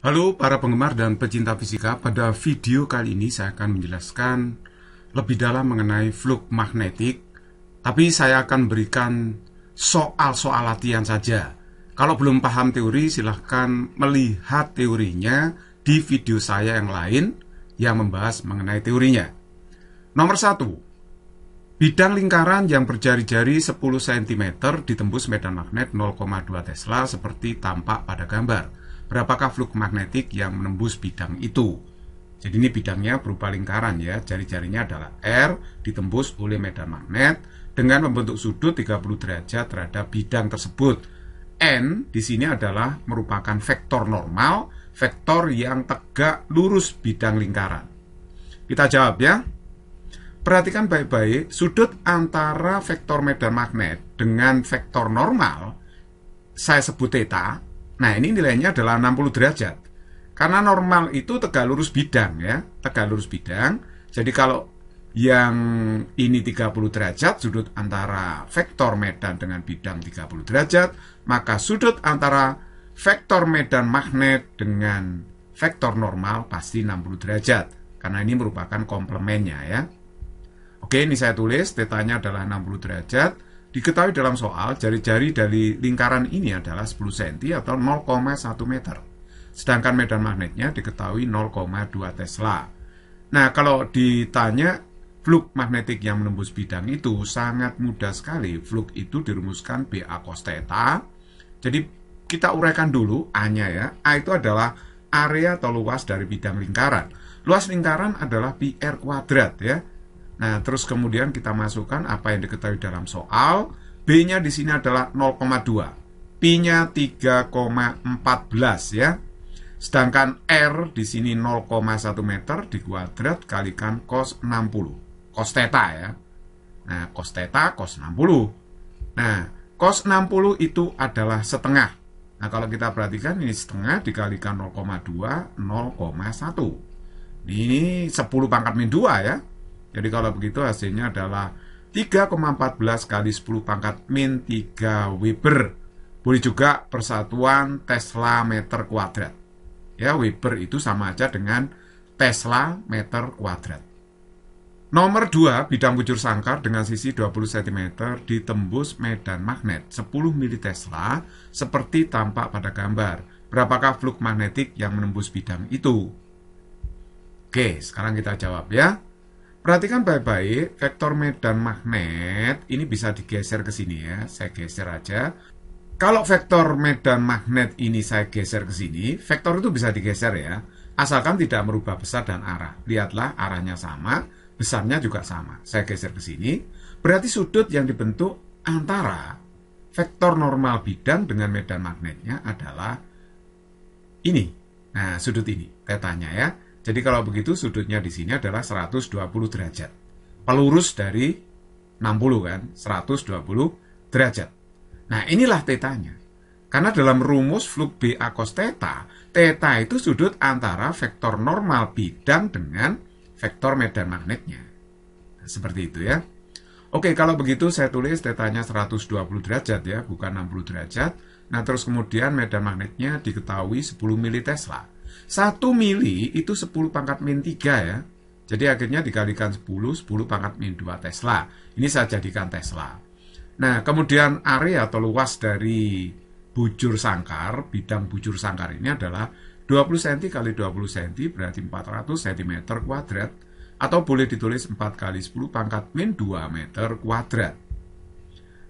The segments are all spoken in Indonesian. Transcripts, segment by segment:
Halo para penggemar dan pecinta fisika, pada video kali ini saya akan menjelaskan lebih dalam mengenai fluk magnetik, tapi saya akan berikan soal-soal latihan saja. Kalau belum paham teori, silahkan melihat teorinya di video saya yang lain yang membahas mengenai teorinya. Nomor 1, bidang lingkaran yang berjari-jari 10 cm ditembus medan magnet 0,2 Tesla seperti tampak pada gambar. Berapakah fluk magnetik yang menembus bidang itu? Jadi ini bidangnya berupa lingkaran ya, jari-jarinya adalah R, ditembus oleh medan magnet dengan membentuk sudut 30 derajat terhadap bidang tersebut. N di sini adalah merupakan vektor normal, vektor yang tegak lurus bidang lingkaran. Kita jawab ya. Perhatikan baik-baik, sudut antara vektor medan magnet dengan vektor normal, saya sebut theta. Nah, ini nilainya adalah 60 derajat. Karena normal itu tegak lurus bidang ya, tegak lurus bidang. Jadi kalau yang ini 30 derajat, sudut antara vektor medan dengan bidang 30 derajat, maka sudut antara vektor medan magnet dengan vektor normal pasti 60 derajat. Karena ini merupakan komplemennya ya. Oke, ini saya tulis, tetanya adalah 60 derajat. Diketahui dalam soal, jari-jari dari lingkaran ini adalah 10 cm atau 0,1 meter. Sedangkan medan magnetnya diketahui 0,2 Tesla. Nah, kalau ditanya fluk magnetik yang menembus bidang itu sangat mudah sekali. Fluk itu dirumuskan BA cos theta. Jadi kita uraikan dulu A-nya ya. A itu adalah area atau luas dari bidang lingkaran. Luas lingkaran adalah pi r kuadrat ya. Nah, terus kemudian kita masukkan apa yang diketahui dalam soal. B-nya di sini adalah 0,2. Pi-nya 3,14 ya. Sedangkan R di sini 0,1 meter dikuadrat kalikan cos 60. Cos theta ya. Nah, cos theta cos 60. Nah, cos 60 itu adalah setengah. Nah, kalau kita perhatikan ini setengah dikalikan 0,2, 0,1. Ini 10 pangkat min 2 ya. Jadi kalau begitu hasilnya adalah 3,14 kali 10 pangkat min 3 Weber. Boleh juga persatuan Tesla meter kuadrat. Ya, Weber itu sama aja dengan Tesla meter kuadrat. Nomor 2, bidang bujur sangkar dengan sisi 20 cm ditembus medan magnet 10 mili Tesla seperti tampak pada gambar. Berapakah fluk magnetik yang menembus bidang itu? Oke, sekarang kita jawab ya. Perhatikan baik-baik, vektor medan magnet ini bisa digeser ke sini ya. Saya geser aja. Kalau vektor medan magnet ini saya geser ke sini, vektor itu bisa digeser ya. Asalkan tidak merubah besar dan arah. Lihatlah arahnya sama, besarnya juga sama. Saya geser ke sini. Berarti sudut yang dibentuk antara vektor normal bidang dengan medan magnetnya adalah ini. Nah, sudut ini, tetanya ya. Jadi kalau begitu sudutnya di sini adalah 120 derajat. Pelurus dari 60 kan, 120 derajat. Nah, inilah tetanya. Karena dalam rumus fluk BA cos theta, theta itu sudut antara vektor normal bidang dengan vektor medan magnetnya. Nah, seperti itu ya. Oke, kalau begitu saya tulis tetanya 120 derajat ya, bukan 60 derajat. Nah, terus kemudian medan magnetnya diketahui 10 mili Tesla. 1 mili itu 10 pangkat min 3 ya. Jadi akhirnya dikalikan 10 pangkat min 2 Tesla. Ini saya jadikan Tesla. Nah, kemudian area atau luas dari bujur sangkar, bidang bujur sangkar ini adalah 20 cm kali 20 cm berarti 400 cm kuadrat. Atau boleh ditulis 4 kali 10 pangkat min 2 meter kuadrat.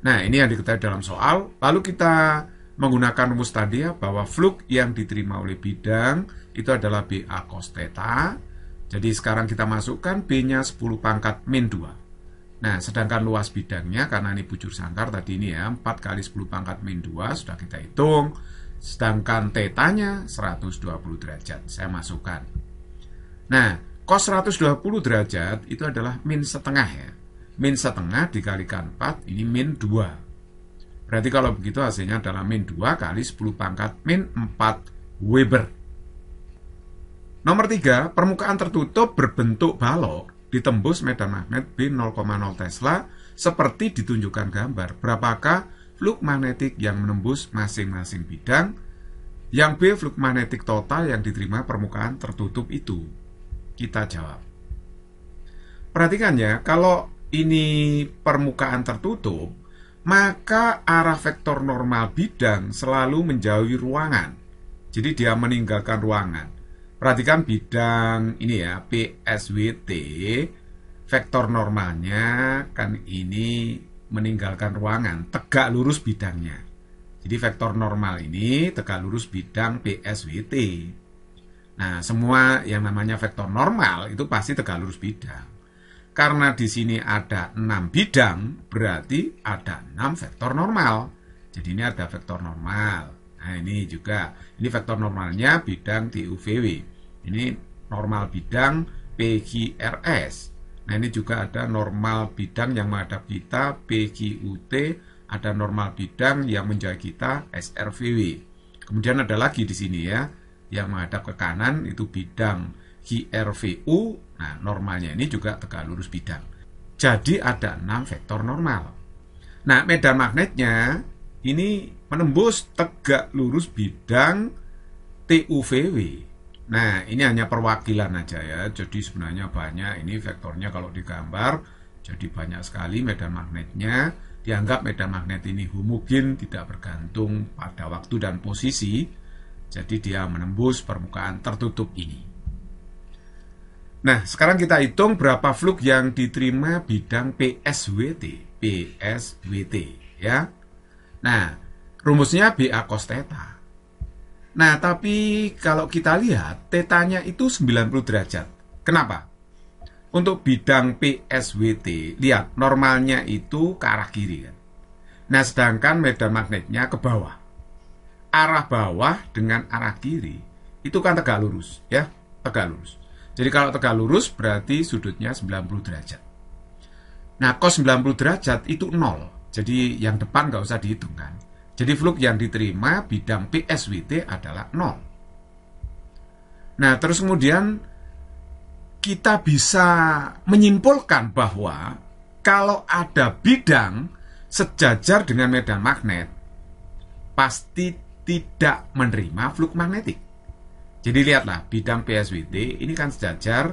Nah, ini yang diketahui dalam soal. Lalu kita menggunakan rumus tadi ya, bahwa fluk yang diterima oleh bidang itu adalah BA cos theta. Jadi sekarang kita masukkan B-nya 10 pangkat min 2. Nah, sedangkan luas bidangnya, karena ini bujur sangkar tadi ini ya, 4 kali 10 pangkat min 2, sudah kita hitung. Sedangkan tetanya 120 derajat, saya masukkan. Nah, cos 120 derajat itu adalah min setengah ya. Min setengah dikalikan 4, ini min 2. Berarti kalau begitu hasilnya adalah min 2 kali 10 pangkat min 4 Weber. Nomor 3, permukaan tertutup berbentuk balok ditembus medan magnet B 0,0 Tesla seperti ditunjukkan gambar. Berapakah fluk magnetik yang menembus masing-masing bidang? Yang B, flux magnetik total yang diterima permukaan tertutup itu. Kita jawab. Perhatikan ya, kalau ini permukaan tertutup, maka arah vektor normal bidang selalu menjauhi ruangan. Jadi dia meninggalkan ruangan. Perhatikan bidang ini ya, PSWT, vektor normalnya kan ini meninggalkan ruangan, tegak lurus bidangnya. Jadi vektor normal ini tegak lurus bidang PSWT. Nah, semua yang namanya vektor normal itu pasti tegak lurus bidang. Karena di sini ada 6 bidang, berarti ada 6 vektor normal. Jadi ini ada vektor normal. Nah, ini juga, ini vektor normalnya bidang TUVW. Ini normal bidang PQRS. Nah, ini juga ada normal bidang yang menghadap kita PQUT, ada normal bidang yang menjauhi kita SRVW. Kemudian ada lagi di sini ya, yang menghadap ke kanan itu bidang QRVU. Nah, normalnya ini juga tegak lurus bidang. Jadi ada 6 vektor normal. Nah, medan magnetnya ini menembus tegak lurus bidang TUVW. Nah, ini hanya perwakilan aja ya. Jadi sebenarnya banyak, ini vektornya kalau digambar jadi banyak sekali medan magnetnya. Dianggap medan magnet ini homogen, tidak bergantung pada waktu dan posisi. Jadi dia menembus permukaan tertutup ini. Nah, sekarang kita hitung berapa flux yang diterima bidang PSWT. PSWT ya. Nah, rumusnya BA cos theta. Nah, tapi kalau kita lihat tetanya itu 90 derajat. Kenapa? Untuk bidang PSWT, lihat normalnya itu ke arah kiri kan. Nah, sedangkan medan magnetnya ke bawah. Arah bawah dengan arah kiri itu kan tegak lurus ya, tegak lurus. Jadi kalau tegak lurus berarti sudutnya 90 derajat. Nah, cos 90 derajat itu 0. Jadi yang depan nggak usah dihitung kan. Jadi flux yang diterima bidang PSWT adalah 0. Nah, terus kemudian kita bisa menyimpulkan bahwa kalau ada bidang sejajar dengan medan magnet, pasti tidak menerima flux magnetik. Jadi lihatlah, bidang PSWT ini kan sejajar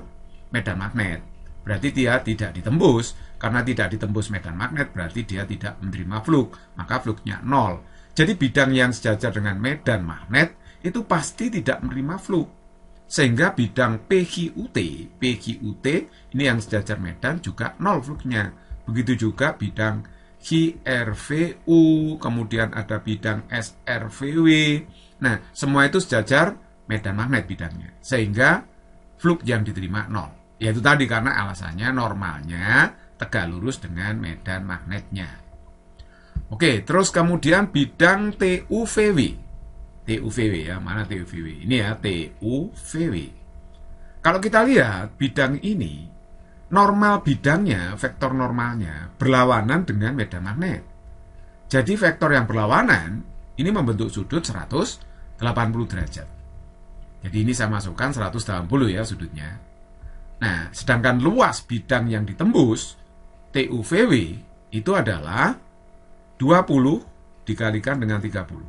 medan magnet. Berarti dia tidak ditembus. Karena tidak ditembus medan magnet, berarti dia tidak menerima flux. Maka fluxnya 0. Jadi bidang yang sejajar dengan medan magnet itu pasti tidak menerima flux. Sehingga bidang PQUT ini yang sejajar medan juga 0 fluxnya. Begitu juga bidang QRVU, kemudian ada bidang SRVW. Nah, semua itu sejajar medan magnet bidangnya. Sehingga flux yang diterima 0. Yaitu tadi karena alasannya normalnya tegak lurus dengan medan magnetnya. Oke, terus kemudian bidang TUVW. TUVW ya, mana TUVW? Ini ya, TUVW. Kalau kita lihat bidang ini, normal bidangnya, vektor normalnya berlawanan dengan medan magnet. Jadi vektor yang berlawanan ini membentuk sudut 180 derajat. Jadi ini saya masukkan 180 ya sudutnya. Nah, sedangkan luas bidang yang ditembus TUVW itu adalah 20 dikalikan dengan 30.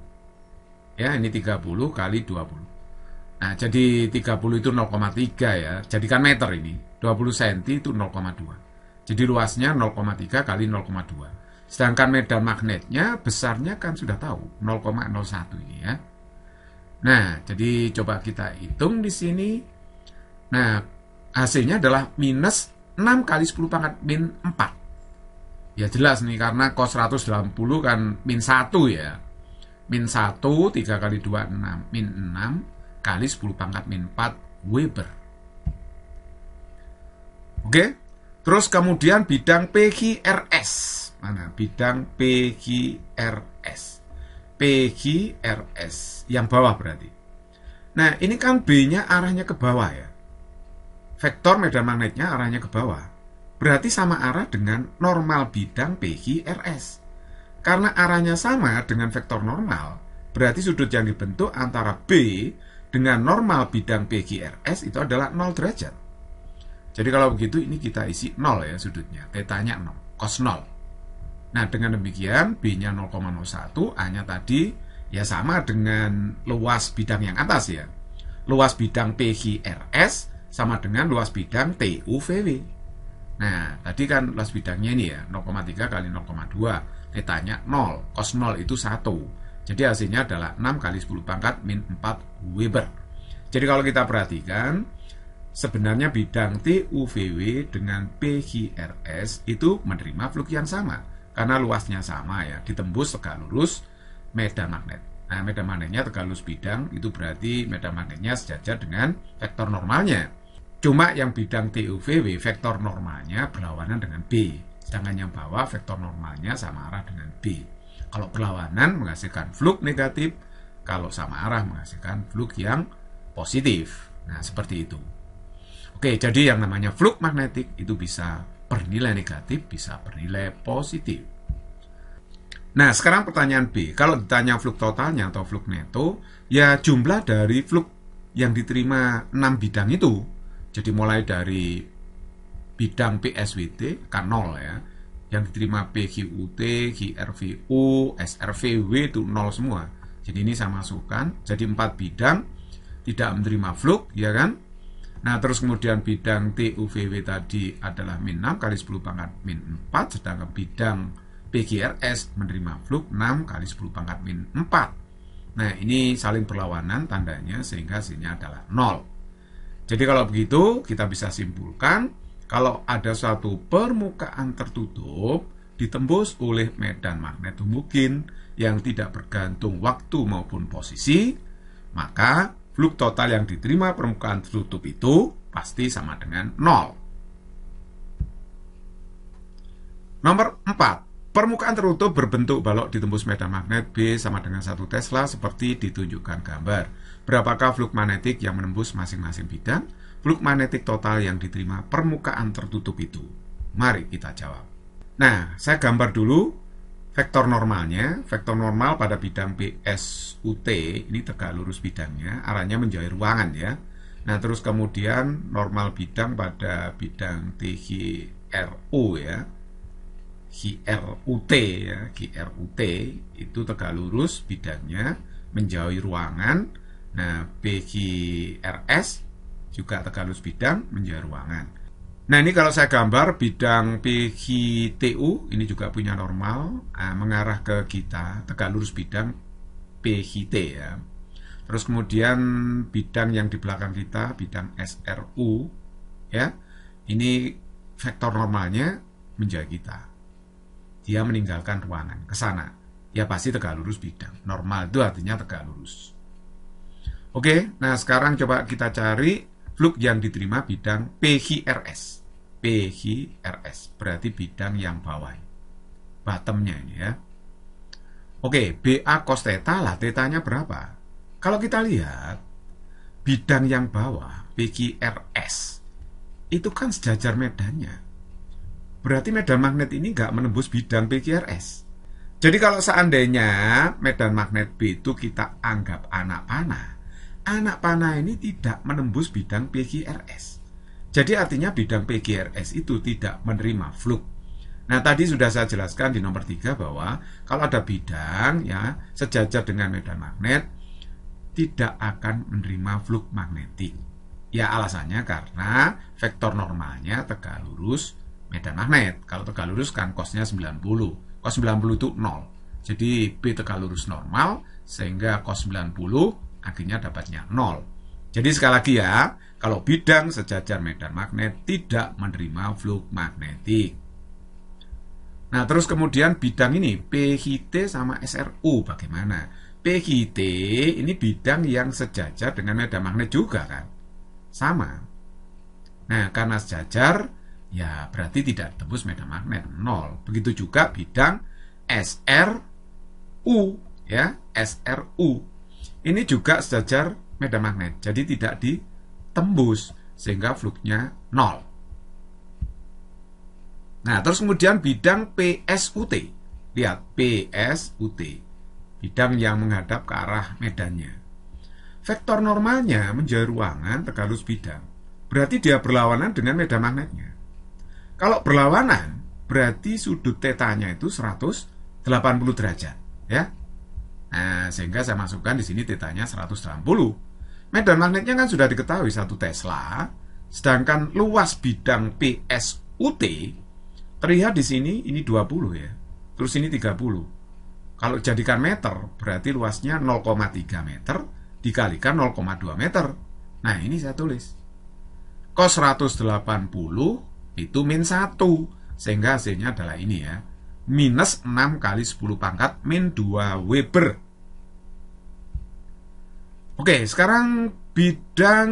Ya, ini 30 kali 20. Nah, jadi 30 itu 0,3 ya. Jadikan meter ini. 20 cm itu 0,2. Jadi luasnya 0,3 kali 0,2. Sedangkan medan magnetnya besarnya kan sudah tahu, 0,01 ini ya. Nah, jadi coba kita hitung di sini. Nah, hasilnya adalah minus 6 kali 10 pangkat min 4. Ya jelas nih, karena cos 180 kan min 1 ya. Min 1, 3 kali 2, 6. Min 6 kali 10 pangkat min 4 Weber. Oke. Terus kemudian bidang PQRS. Mana? Bidang PQRS. PQRS. Yang bawah berarti. Nah, ini kan B-nya arahnya ke bawah ya. Vektor medan magnetnya arahnya ke bawah. Berarti sama arah dengan normal bidang PQRS. Karena arahnya sama dengan vektor normal, berarti sudut yang dibentuk antara B dengan normal bidang PQRS itu adalah 0 derajat. Jadi kalau begitu ini kita isi 0 ya sudutnya, tetanya 0, cos 0. Nah, dengan demikian B-nya 0,01, A-nya tadi ya sama dengan luas bidang yang atas ya. Luas bidang PQRS sama dengan luas bidang TUVW. Nah, tadi kan luas bidangnya ini ya, 0,3 kali 0,2. Tetanya 0, cos 0 itu 1. Jadi hasilnya adalah 6 kali 10 pangkat min 4 Weber. Jadi kalau kita perhatikan, sebenarnya bidang TUVW dengan PQRS itu menerima flux yang sama. Karena luasnya sama ya, ditembus tegak lurus medan magnet. Nah, medan magnetnya tegak lurus bidang, itu berarti medan magnetnya sejajar dengan vektor normalnya. Cuma yang bidang TUVW, vektor normalnya berlawanan dengan B. Sedangkan yang bawah, vektor normalnya sama arah dengan B. Kalau berlawanan menghasilkan flux negatif, kalau sama arah menghasilkan flux yang positif. Nah, seperti itu. Oke, jadi yang namanya flux magnetik itu bisa bernilai negatif, bisa bernilai positif. Nah, sekarang pertanyaan B. Kalau ditanya flux totalnya atau flux neto, ya jumlah dari flux yang diterima 6 bidang itu. Jadi mulai dari bidang PSWT kan 0 ya. Yang diterima PQUT, QRVU, SRVW itu 0 semua. Jadi ini saya masukkan. Jadi 4 bidang tidak menerima flux, ya kan? Nah, terus kemudian bidang TUVW tadi adalah min 6 kali 10 pangkat min 4, sedangkan bidang PQRS menerima flux 6 kali 10 pangkat min 4. Nah, ini saling berlawanan tandanya sehingga hasilnya adalah 0. Jadi kalau begitu, kita bisa simpulkan kalau ada suatu permukaan tertutup ditembus oleh medan magnet homogen yang tidak bergantung waktu maupun posisi, maka flux total yang diterima permukaan tertutup itu pasti sama dengan 0. Nomor 4. Permukaan tertutup berbentuk balok ditembus medan magnet B sama dengan 1 Tesla seperti ditunjukkan gambar. Berapakah flux magnetik yang menembus masing-masing bidang? Flux magnetik total yang diterima permukaan tertutup itu. Mari kita jawab. Nah, saya gambar dulu vektor normalnya. Vektor normal pada bidang PSUT, ini tegak lurus bidangnya, arahnya menjauhi ruangan ya. Nah, terus kemudian normal bidang pada bidang TGRU ya. QRUT ya, QRUT itu tegak lurus bidangnya menjauhi ruangan. Nah, PQRS juga tegak lurus bidang menjauhi ruangan. Nah, ini kalau saya gambar bidang PQTU ini juga punya normal mengarah ke kita, tegak lurus bidang PQT ya. Terus kemudian bidang yang di belakang kita, bidang SRU ya. Ini vektor normalnya menjauhi kita. Dia meninggalkan ruangan ke sana. Ya pasti tegak lurus bidang. Normal itu artinya tegak lurus. Oke, nah sekarang coba kita cari flux yang diterima bidang PQRS. PQRS berarti bidang yang bawah. Bottomnya ini ya. Oke, BA cos theta lah, tetanya berapa? Kalau kita lihat bidang yang bawah PQRS itu kan sejajar medannya. Berarti medan magnet ini nggak menembus bidang PQRS. Jadi kalau seandainya medan magnet B itu kita anggap anak panah ini tidak menembus bidang PQRS. Jadi artinya bidang PQRS itu tidak menerima flux. Nah, tadi sudah saya jelaskan di nomor 3 bahwa kalau ada bidang ya sejajar dengan medan magnet tidak akan menerima flux magnetik. Ya alasannya karena vektor normalnya tegak lurus medan magnet. Kalau tegak lurus kan cosnya 90. Cos 90 itu 0. Jadi B tegak lurus normal sehingga cos 90 akhirnya dapatnya 0. Jadi sekali lagi ya, kalau bidang sejajar medan magnet tidak menerima flux magnetik. Nah, terus kemudian bidang ini PQT sama SRU bagaimana? PQT ini bidang yang sejajar dengan medan magnet juga kan? Sama. Nah, karena sejajar ya berarti tidak tembus medan magnet 0. Begitu juga bidang SRU ya, SRU. Ini juga sejajar medan magnet. Jadi tidak ditembus sehingga fluxnya 0. Nah, terus kemudian bidang PSUT. Lihat, PSUT. Bidang yang menghadap ke arah medannya. Vektor normalnya menjauhi ruangan tegak lurus bidang. Berarti dia berlawanan dengan medan magnetnya. Kalau berlawanan, berarti sudut tetanya itu 180 derajat, ya. Nah, sehingga saya masukkan di sini tetanya 180. Medan magnetnya kan sudah diketahui 1 Tesla, sedangkan luas bidang PSUT terlihat di sini ini 20 ya. Terus ini 30. Kalau jadikan meter, berarti luasnya 0,3 meter dikalikan 0,2 meter. Nah, ini saya tulis. Cos 180 itu min 1. Sehingga hasilnya adalah ini ya. Minus 6 kali 10 pangkat min 2 Weber. Oke, sekarang bidang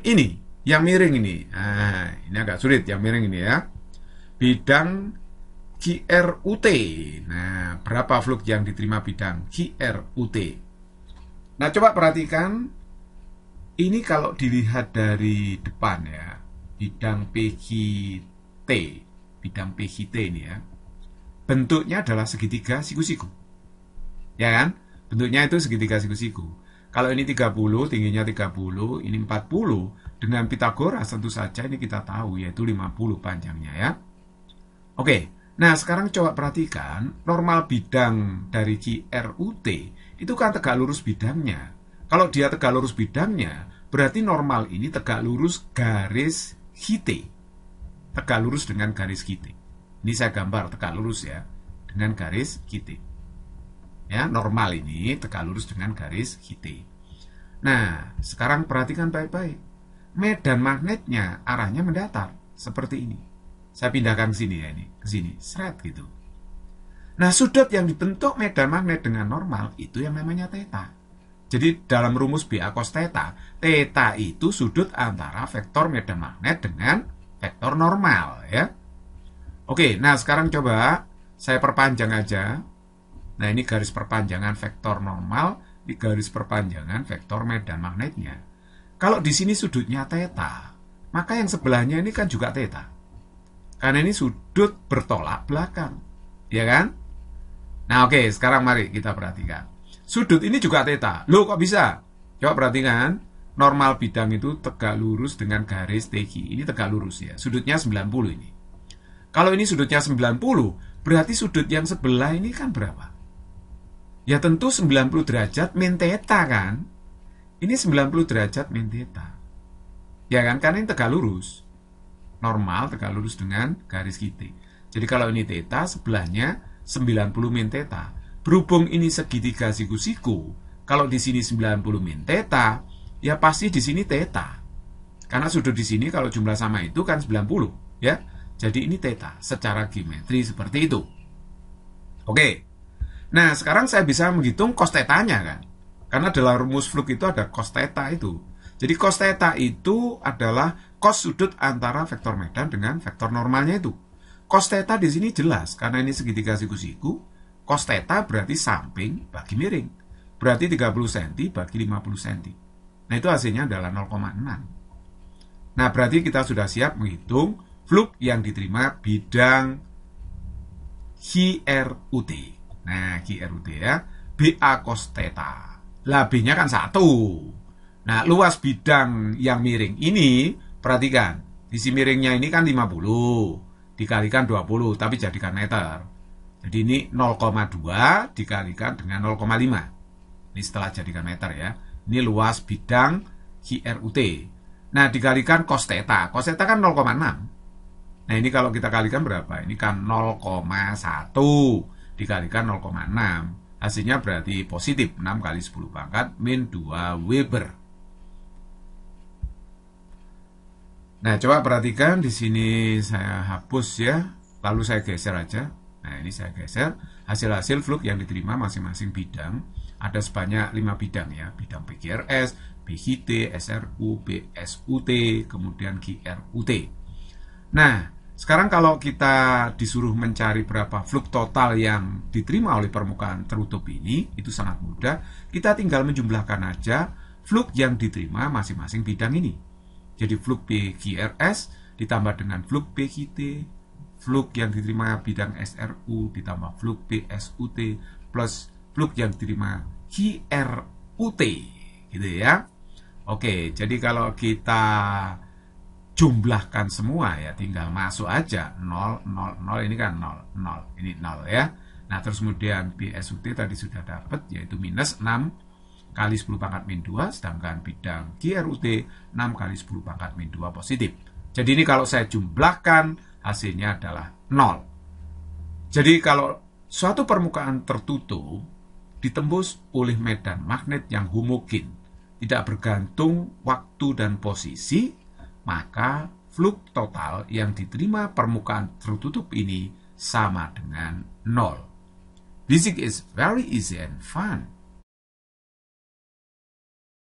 ini, yang miring ini. Nah, ini agak sulit yang miring ini ya. Bidang QRUT. Nah, berapa flux yang diterima bidang QRUT? Nah, coba perhatikan. Ini kalau dilihat dari depan ya, bidang PGT. Bidang PGT ini ya. Bentuknya adalah segitiga siku-siku. Ya kan? Bentuknya itu segitiga siku-siku. Kalau ini 30, tingginya 30, ini 40. Dengan Pitagoras tentu saja ini kita tahu, yaitu 50 panjangnya ya. Oke, nah sekarang coba perhatikan, normal bidang dari QRUT itu kan tegak lurus bidangnya. Kalau dia tegak lurus bidangnya, berarti normal ini tegak lurus garis QT. Tegak lurus dengan garis QT. Ini saya gambar tegak lurus ya, dengan garis QT. Ya, normal ini tegak lurus dengan garis QT. Nah, sekarang perhatikan baik-baik. Medan magnetnya arahnya mendatar seperti ini. Saya pindahkan ke sini ya, ini ke sini, seret gitu. Nah, sudut yang dibentuk medan magnet dengan normal itu yang namanya theta. Jadi dalam rumus BA cos theta, theta itu sudut antara vektor medan magnet dengan vektor normal ya. Oke, nah sekarang coba saya perpanjang aja. Nah, ini garis perpanjangan vektor normal, di garis perpanjangan vektor medan magnetnya. Kalau di sini sudutnya theta, maka yang sebelahnya ini kan juga theta. Karena ini sudut bertolak belakang. Ya kan? Nah, oke, sekarang mari kita perhatikan. Sudut ini juga theta. Loh, kok bisa? Coba perhatikan. Normal bidang itu tegak lurus dengan garis TQ. Ini tegak lurus ya. Sudutnya 90 ini. Kalau ini sudutnya 90, berarti sudut yang sebelah ini kan berapa? Ya tentu 90 derajat min theta kan? Ini 90 derajat min theta. Ya kan? Karena ini tegak lurus. Normal tegak lurus dengan garis QT. Jadi kalau ini theta, sebelahnya 90 min theta. Berhubung ini segitiga siku-siku, kalau di sini 90 min theta, ya pasti di sini theta. Karena sudut di sini kalau jumlah sama itu kan 90, ya. Jadi ini theta secara geometri seperti itu. Oke. Nah, sekarang saya bisa menghitung cos theta-nya kan. Karena dalam rumus flux itu ada cos theta itu. Jadi cos theta itu adalah cos sudut antara vektor medan dengan vektor normalnya itu. Cos theta di sini jelas karena ini segitiga siku-siku. Cos theta berarti samping bagi miring. Berarti 30 cm bagi 50 cm. Nah, itu hasilnya adalah 0,6. Nah, berarti kita sudah siap menghitung flux yang diterima bidang QRUT. Nah, QRUT ya, BA cos theta. Lah, B-nya kan 1. Nah, luas bidang yang miring ini, perhatikan, sisi miringnya ini kan 50, dikalikan 20, tapi jadikan meter. Jadi ini 0,2 dikalikan dengan 0,5. Ini setelah jadikan meter ya. Ini luas bidang QRUT. Nah, dikalikan cos theta. Cos theta kan 0,6. Nah, ini kalau kita kalikan berapa? Ini kan 0,1 dikalikan 0,6. Hasilnya berarti positif 6 kali 10 pangkat min 2 Weber. Nah, coba perhatikan di sini saya hapus ya, lalu saya geser aja. Nah, ini saya geser hasil-hasil flux yang diterima masing-masing bidang. Ada sebanyak 5 bidang ya, bidang PGRS, BGT, SRU, BSUT, kemudian QRUT. Nah, sekarang kalau kita disuruh mencari berapa flux total yang diterima oleh permukaan tertutup ini, itu sangat mudah. Kita tinggal menjumlahkan aja flux yang diterima masing-masing bidang ini. Jadi flux PGRS ditambah dengan flux PGT, flux yang diterima bidang SRU ditambah flux PSUT plus flux yang diterima QRUT, gitu ya. Oke, jadi kalau kita jumlahkan semua ya tinggal masuk aja 0, 0, 0 ini kan 0, 0, ini 0 ya. Nah, terus kemudian BSUT tadi sudah dapat, yaitu minus 6 kali 10 pangkat min 2, sedangkan bidang GRUT 6 kali 10 pangkat min 2 positif. Jadi ini kalau saya jumlahkan, hasilnya adalah 0. Jadi kalau suatu permukaan tertutup ditembus oleh medan magnet yang homogen, tidak bergantung waktu dan posisi, maka flux total yang diterima permukaan tertutup ini sama dengan 0. Physics is very easy and fun.